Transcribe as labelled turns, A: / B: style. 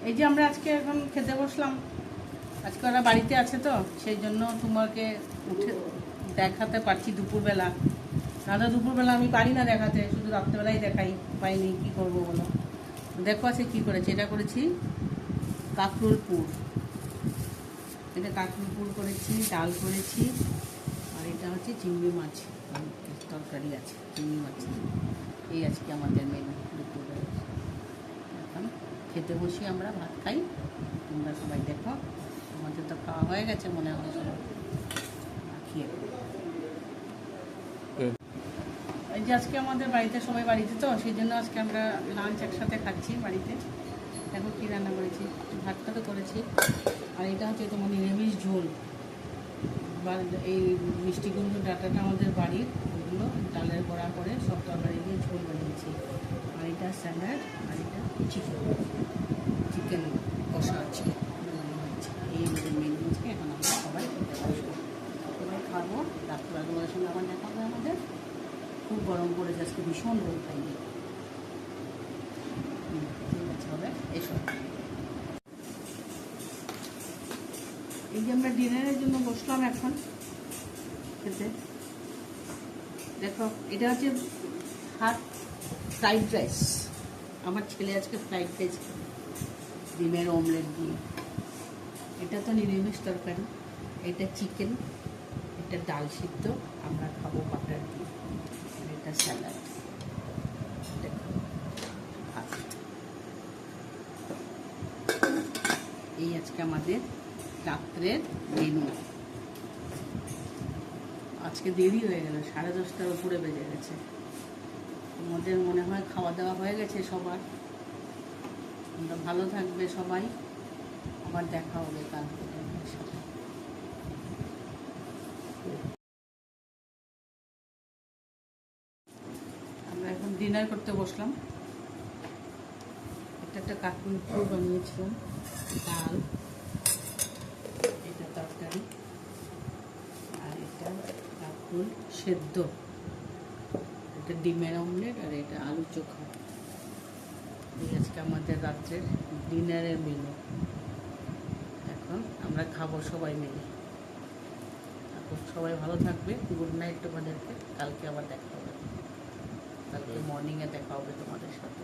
A: এই যে আমরা আজকে এখন খেতে বসলাম। আজকে ওরা বাড়িতে আছে তো সেই জন্য তোমাকে উঠে দেখাতে পারছি দুপুরবেলা। নাহলে দুপুরবেলা আমি পারি না দেখাতে, শুধু রাত্রেবেলাই দেখাই, পাইনি, কি করবো বলো। দেখো আছে কী করেছি, এটা করেছি কাঁকরোল পুর, এটা কাঁকরোল পুর করেছি, ডাল করেছি, আর এটা হচ্ছে চিংড়ি মাছ তরকারি আছে, চিংড়ি মাছ। এই আজকে আমাদের মেনু দুপুরবেলা। এখন খেতে বসি, আমরা ভাত খাই, তোমরা সবাই দেখো। আমাদের তো খাওয়া হয়ে গেছে মনে হয়, সবাই খেয়ে। এই যে আজকে আমাদের বাড়িতে সবাই বাড়িতে তো সেই জন্য আজকে আমরা লাঞ্চ একসাথে খাচ্ছি বাড়িতে। দেখো কী রান্না করেছি, ভাতটা তো করেছি, আর এটা হচ্ছে তোমার নিরামিষ ঝোল। বা এই মিষ্টি কুমড়ো ডাঁটাটা আমাদের বাড়ির, ওগুলো ডালের বড়া করে সব তরকারি দিয়ে ঝোল বানিয়েছি। আর এটা স্যালাড, আর এটা চিকেন কষা আছে। এই আমাদের মেনু আছে। এখন আমরা সবাই খেতে বসবো, সবাই খাবো। ডাক্তারবাবুর সঙ্গে আবার দেখা হবে আমাদের। খুব গরম পড়েছে আজকে, ভীষণ রোদ খাইনি। ঠিক আছে, হবে এসব। এই যে আমরা ডিনারের জন্য বসলাম এখন খেতে। দেখো এটা হচ্ছে ভাত, ফ্রাইড রাইস। আমার ছেলে আজকে ফ্রাইড রাইস খাবে ডিমের অমলেট দিয়ে। এটা তো নিরামিষ তরকারি, এটা চিকেন, এটা ডাল সিদ্ধ, আমরা খাবো বাটার দিয়ে, আর এটা স্যালাড। দেখো ভাত। এই আজকে আমাদের রাত্রের মেনু। আজকে দেরি হয়ে গেল, 10:30টার উপরে বেজে গেছে। তোমাদের মনে হয় খাওয়া দাওয়া হয়ে গেছে সবার। তোমরা ভালো থাকবে সবাই, আবার দেখা হবে কালকে তোমাদের সাথে। আমরা এখন ডিনার করতে বসলাম। একটা কাঁকরোল পুর বানিয়েছিলাম, ডাল, এটা তরকারি, আর এটা কাঁকরোল সেদ্ধ, এটা ডিমের অমলেট, আর এটা আলু চোখা। এই আজকে আমাদের রাত্রের ডিনারের মেনু। এখন আমরা খাবো সবাই মিলে। এখন সবাই ভালো থাকবে। গুড নাইট তোমাদেরকে। কালকে আবার দেখা হবে, কালকে মর্নিংয়ে দেখা হবে তোমাদের সাথে।